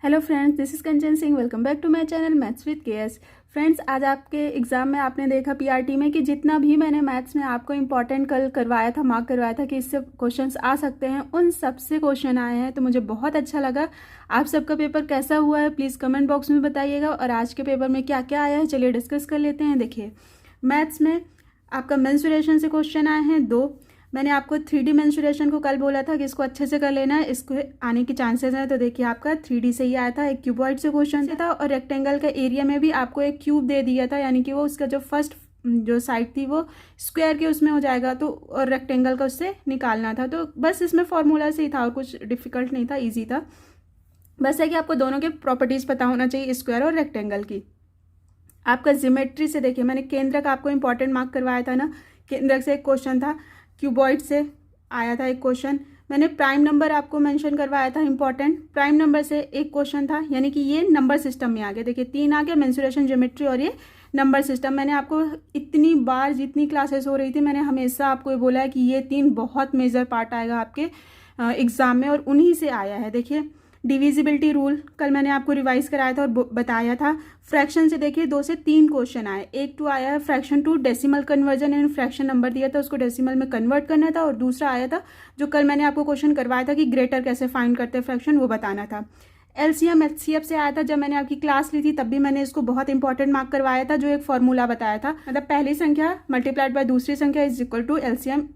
Hello friends, this is Kanchan Singh. Welcome back to my channel maths with KS. Friends, आज आपके exam में आपने देखा पीआरटी में कि जितना भी मैंने मैथ्स में आपको इंपॉर्टेंट कल करवाया था, मार्क करवाया था कि इससे क्वेश्चंस आ सकते हैं, उन सबसे क्वेश्चन आए हैं। तो मुझे बहुत अच्छा लगा। आप सबका पेपर कैसा हुआ है प्लीज़ कमेंट बॉक्स में बताइएगा। और आज के पेपर में क्या क्या आया है चलिए डिस्कस कर लेते हैं। देखिए, मैथ्स में आपका मेंसुरेशन से क्वेश्चन आए हैं 2। मैंने आपको 3D मेंसुरेशन को कल बोला था कि इसको अच्छे से कर लेना है, इसको आने की चांसेस हैं। तो देखिए, आपका 3D से ही आया था। एक क्यूबॉइड से क्वेश्चन था और रेक्टेंगल का एरिया में भी आपको एक क्यूब दे दिया था, यानी कि वो उसका जो फर्स्ट जो साइड थी वो स्क्वायर के उसमें हो जाएगा, तो और रेक्टेंगल का उससे निकालना था। तो बस इसमें फॉर्मूला से ही था और कुछ डिफिकल्ट नहीं था, ईजी था। बस है कि आपको दोनों के प्रॉपर्टीज़ पता होना चाहिए, स्क्वायर और रेक्टेंगल की। आपका ज्योमेट्री से देखिए, मैंने केंद्रक आपको इंपॉर्टेंट मार्क करवाया था ना। केंद्रक से एक क्वेश्चन था, क्यूबॉइड से आया था एक क्वेश्चन। मैंने प्राइम नंबर आपको मेंशन करवाया था इंपॉर्टेंट, प्राइम नंबर से एक क्वेश्चन था, यानी कि ये नंबर सिस्टम में आ गया। देखिए 3 आ गया, मेंसुरेशन, ज्योमेट्री और ये नंबर सिस्टम। मैंने आपको इतनी बार जितनी क्लासेस हो रही थी, मैंने हमेशा आपको ये बोला है कि ये 3 बहुत मेजर पार्ट आएगा आपके एग्जाम में, और उन्हीं से आया है। देखिए, डिविजिबिलिटी रूल कल मैंने आपको रिवाइज कराया था और बताया था। फ्रैक्शन से देखिए 2 से 3 क्वेश्चन आए। एक तो आया है फ्रैक्शन टू डेसिमल कन्वर्जन, यानी फ्रैक्शन नंबर दिया था उसको डेसिमल में कन्वर्ट करना था। और दूसरा आया था जो कल मैंने आपको क्वेश्चन करवाया था कि ग्रेटर कैसे फाइंड करते हैं फ्रैक्शन, वो बताना था। एलसीएम एचसीएफ से आया था। जब मैंने आपकी क्लास ली थी तब भी मैंने इसको बहुत इंपॉर्टेंट मार्क करवाया था, जो एक फॉर्मूला बताया था, मतलब पहली संख्या मल्टीप्लाइड बाय दूसरी संख्या is equal to LCM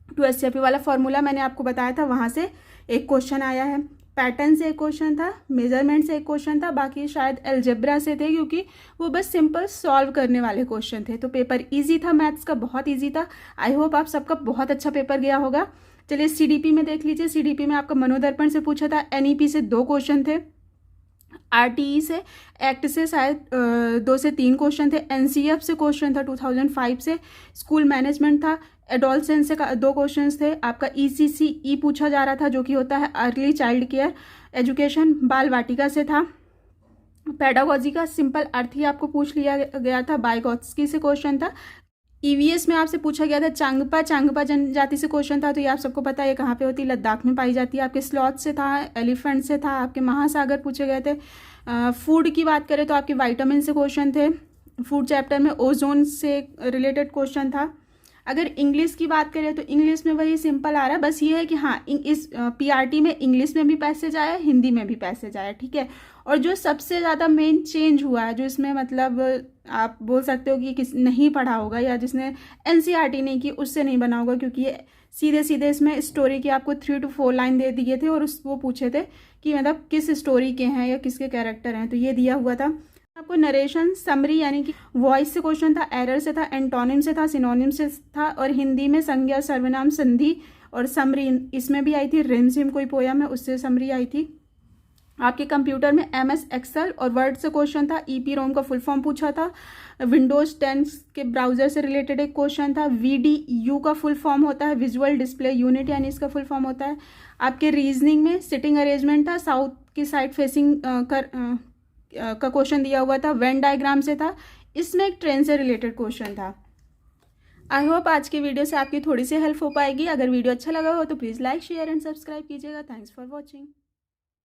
to HCF वाला फॉर्मूला मैंने आपको बताया था। वहाँ से एक क्वेश्चन आया है। पैटर्न से एक क्वेश्चन था, मेजरमेंट से एक क्वेश्चन था, बाकी शायद अलजेब्रा से थे, क्योंकि वो बस सिंपल सॉल्व करने वाले क्वेश्चन थे। तो पेपर इजी था, मैथ्स का बहुत इजी था। आई होप आप सबका बहुत अच्छा पेपर गया होगा। चलिए सीडीपी में देख लीजिए। सीडीपी में आपका मनोदर्पण से पूछा था, एनईपी से 2 क्वेश्चन थे, आरटीई से एक्ट से शायद 2 से 3 क्वेश्चन थे, एनसीएफ से क्वेश्चन था 2005 से, स्कूल मैनेजमेंट था, एडोलसेंस से 2 क्वेश्चंस थे। आपका ईसीसी पूछा जा रहा था, जो कि होता है अर्ली चाइल्ड केयर एजुकेशन, बाल वाटिका से था। पेडागोजी का सिंपल अर्थ ही आपको पूछ लिया गया था, बाइगॉत्स्की से क्वेश्चन था। ईवीएस में आपसे पूछा गया था चांगपा जनजाति से क्वेश्चन था, तो ये आप सबको पता है कहाँ पे होती है, लद्दाख में पाई जाती है। आपके स्लॉथ से था, एलिफेंट से था, आपके महासागर पूछे गए थे। फूड की बात करें तो आपके विटामिन से क्वेश्चन थे। फूड चैप्टर में ओजोन से रिलेटेड क्वेश्चन था। अगर इंग्लिश की बात करें तो इंग्लिश में वही सिंपल आ रहा है, बस ये है कि हाँ, इस पीआरटी में इंग्लिश में भी पैसेज आया, हिंदी में भी पैसेज आया, ठीक है। और जो सबसे ज़्यादा मेन चेंज हुआ है, जो इसमें मतलब आप बोल सकते हो कि किस नहीं पढ़ा होगा या जिसने एनसीईआरटी नहीं की उससे नहीं बना होगा, क्योंकि ये सीधे सीधे इसमें स्टोरी के आपको 3 to 4 लाइन दे दिए थे, और वो पूछे थे कि मतलब किस स्टोरी के हैं या किसके कैरेक्टर हैं, तो ये दिया हुआ था। आपको नरेशन समरी यानी कि वॉइस से क्वेश्चन था, एरर से था, एंटोनिम से था, सिनोनिम से था, और हिंदी में संज्ञा सर्वनाम संधि और समरी इसमें भी आई थी। रिमझिम कोई पोयम है, उससे समरी आई थी। आपके कंप्यूटर में एमएस एक्सेल और वर्ड से क्वेश्चन था। ईपी रोम का फुल फॉर्म पूछा था। विंडोज 10 के ब्राउजर से रिलेटेड एक क्वेश्चन था। वीडीयू का फुल फॉर्म होता है विजुअल डिस्प्ले यूनिट, यानी इसका फुल फॉर्म होता है। आपके रीजनिंग में सिटिंग अरेंजमेंट था, साउथ की साइड फेसिंग का क्वेश्चन दिया हुआ था। वेन डायग्राम से था, इसमें एक ट्रेन से रिलेटेड क्वेश्चन था। आई होप आज की वीडियो से आपकी थोड़ी सी हेल्प हो पाएगी। अगर वीडियो अच्छा लगा हो तो please like share and subscribe कीजिएगा। Thanks for watching.